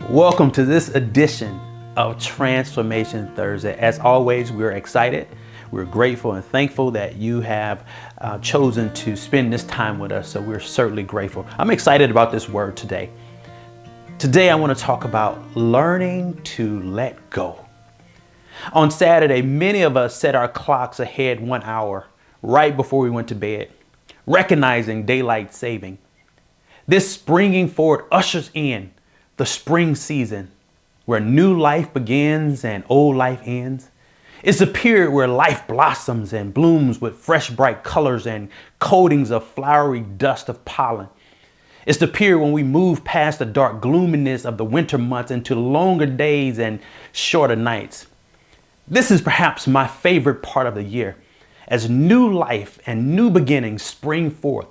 Welcome to this edition of Transformation Thursday. As always, we're excited, we're grateful and thankful that you have chosen to spend this time with us. So we're certainly grateful. I'm excited about this word today. Today, I want to talk about learning to let go. On Saturday, many of us set our clocks ahead 1 hour right before we went to bed, recognizing daylight saving. This springing forward ushers in the spring season where new life begins and old life ends. It's a period where life blossoms and blooms with fresh, bright colors and coatings of flowery dust of pollen. It's the period when we move past the dark gloominess of the winter months into longer days and shorter nights. This is perhaps my favorite part of the year, as new life and new beginnings spring forth.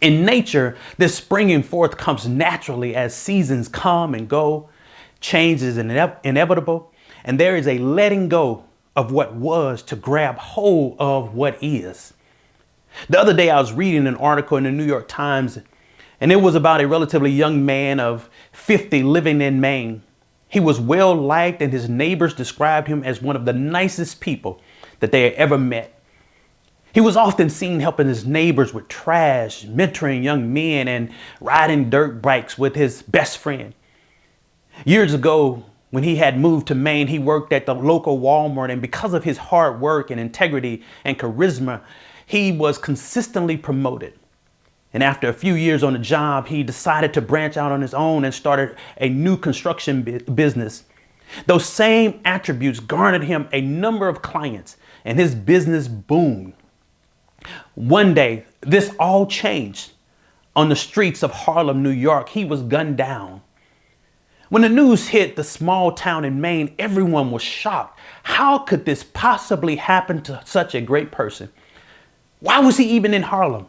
In nature, this springing forth comes naturally as seasons come and go. Change is inevitable, and there is a letting go of what was to grab hold of what is. The other day, I was reading an article in the New York Times, and it was about a relatively young man of 50 living in Maine. He was well liked, and his neighbors described him as one of the nicest people that they had ever met. He was often seen helping his neighbors with trash, mentoring young men, and riding dirt bikes with his best friend. Years ago, when he had moved to Maine, he worked at the local Walmart, and because of his hard work and integrity and charisma, he was consistently promoted. And after a few years on the job, he decided to branch out on his own and started a new construction business. Those same attributes garnered him a number of clients, and his business boomed. One day, this all changed. On the streets of Harlem, New York, he was gunned down. When the news hit the small town in Maine, everyone was shocked. How could this possibly happen to such a great person? Why was he even in Harlem?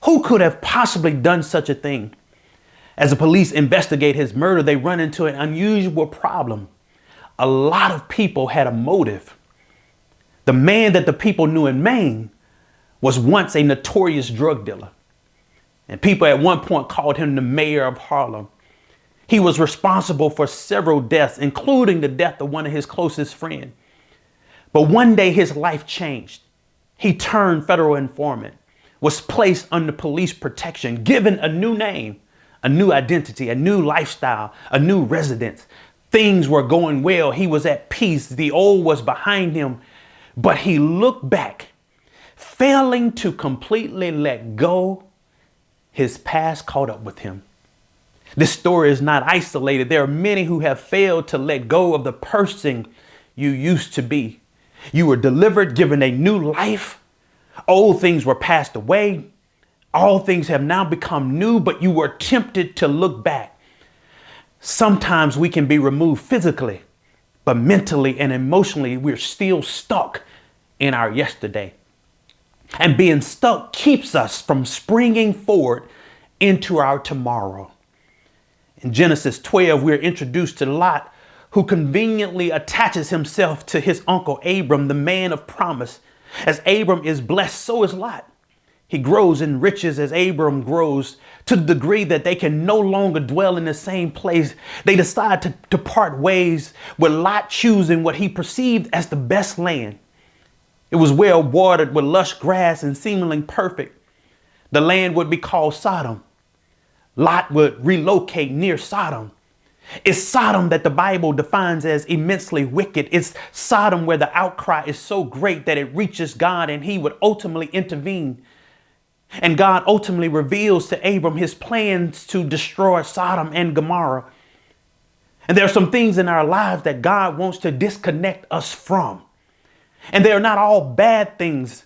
Who could have possibly done such a thing? As the police investigate his murder, they run into an unusual problem. A lot of people had a motive. The man that the people knew in Maine was once a notorious drug dealer, and people at one point called him the mayor of Harlem. He was responsible for several deaths, including the death of one of his closest friends. But one day his life changed. He turned federal informant, was placed under police protection, given a new name, a new identity, a new lifestyle, a new residence. Things were going well. He was at peace. The old was behind him, but he looked back, failing to completely let go. His past caught up with him. This story is not isolated. There are many who have failed to let go of the person you used to be. You were delivered, given a new life. Old things were passed away. All things have now become new, but you were tempted to look back. Sometimes we can be removed physically, but mentally and emotionally, we're still stuck in our yesterday. And being stuck keeps us from springing forward into our tomorrow. In Genesis 12, we're introduced to Lot, who conveniently attaches himself to his uncle Abram, the man of promise. As Abram is blessed, so is Lot. He grows in riches as Abram grows, to the degree that they can no longer dwell in the same place. They decide to part ways, with Lot choosing what he perceived as the best land. It was well watered with lush grass and seemingly perfect. The land would be called Sodom. Lot would relocate near Sodom. It's Sodom that the Bible defines as immensely wicked. It's Sodom where the outcry is so great that it reaches God, and he would ultimately intervene. And God ultimately reveals to Abram his plans to destroy Sodom and Gomorrah. And there are some things in our lives that God wants to disconnect us from. And they are not all bad things,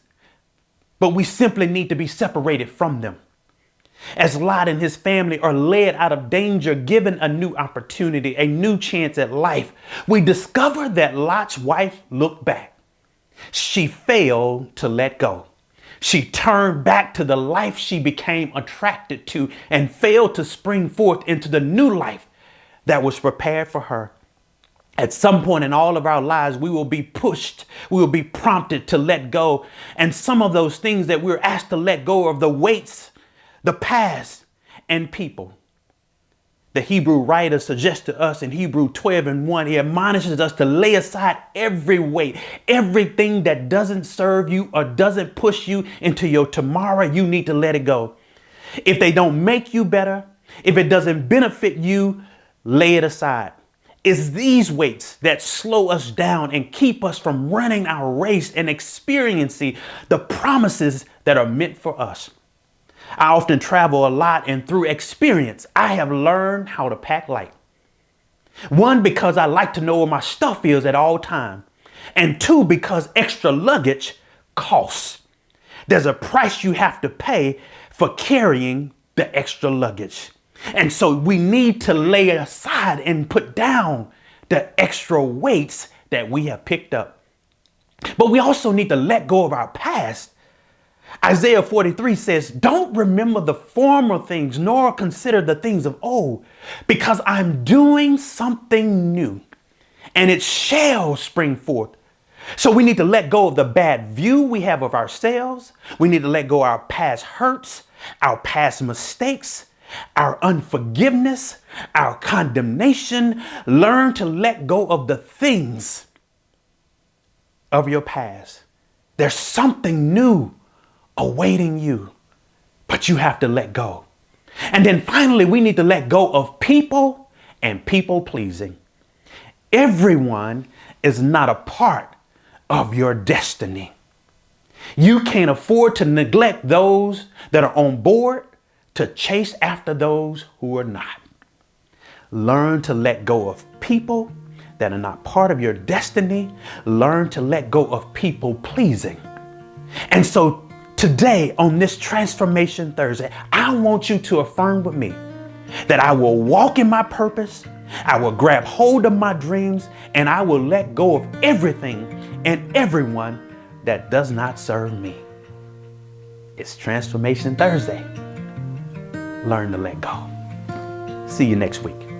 but we simply need to be separated from them. As Lot and his family are led out of danger, given a new opportunity, a new chance at life, we discover that Lot's wife looked back. She failed to let go. She turned back to the life she became attracted to and failed to spring forth into the new life that was prepared for her. At some point in all of our lives, we will be pushed, we will be prompted to let go. And some of those things that we're asked to let go of, the weights, the past, and people. The Hebrew writer suggests to us in Hebrew 12:1, he admonishes us to lay aside every weight, everything that doesn't serve you or doesn't push you into your tomorrow. You need to let it go. If they don't make you better, if it doesn't benefit you, lay it aside. It's these weights that slow us down and keep us from running our race and experiencing the promises that are meant for us. I often travel a lot, and through experience, I have learned how to pack light. One, because I like to know where my stuff is at all times. And two, because extra luggage costs. There's a price you have to pay for carrying the extra luggage. And so we need to lay aside and put down the extra weights that we have picked up. But we also need to let go of our past. Isaiah 43 says, don't remember the former things, nor consider the things of old, because I'm doing something new, and it shall spring forth. So we need to let go of the bad view we have of ourselves. We need to let go of our past hurts, our past mistakes, our unforgiveness, our condemnation. Learn to let go of the things of your past. There's something new awaiting you, but you have to let go. And then finally, we need to let go of people and people pleasing. Everyone is not a part of your destiny. You can't afford to neglect those that are on board to chase after those who are not. Learn to let go of people that are not part of your destiny. Learn to let go of people pleasing. And so today, on this Transformation Thursday, I want you to affirm with me that I will walk in my purpose, I will grab hold of my dreams, and I will let go of everything and everyone that does not serve me. It's Transformation Thursday. Learn to let go. See you next week.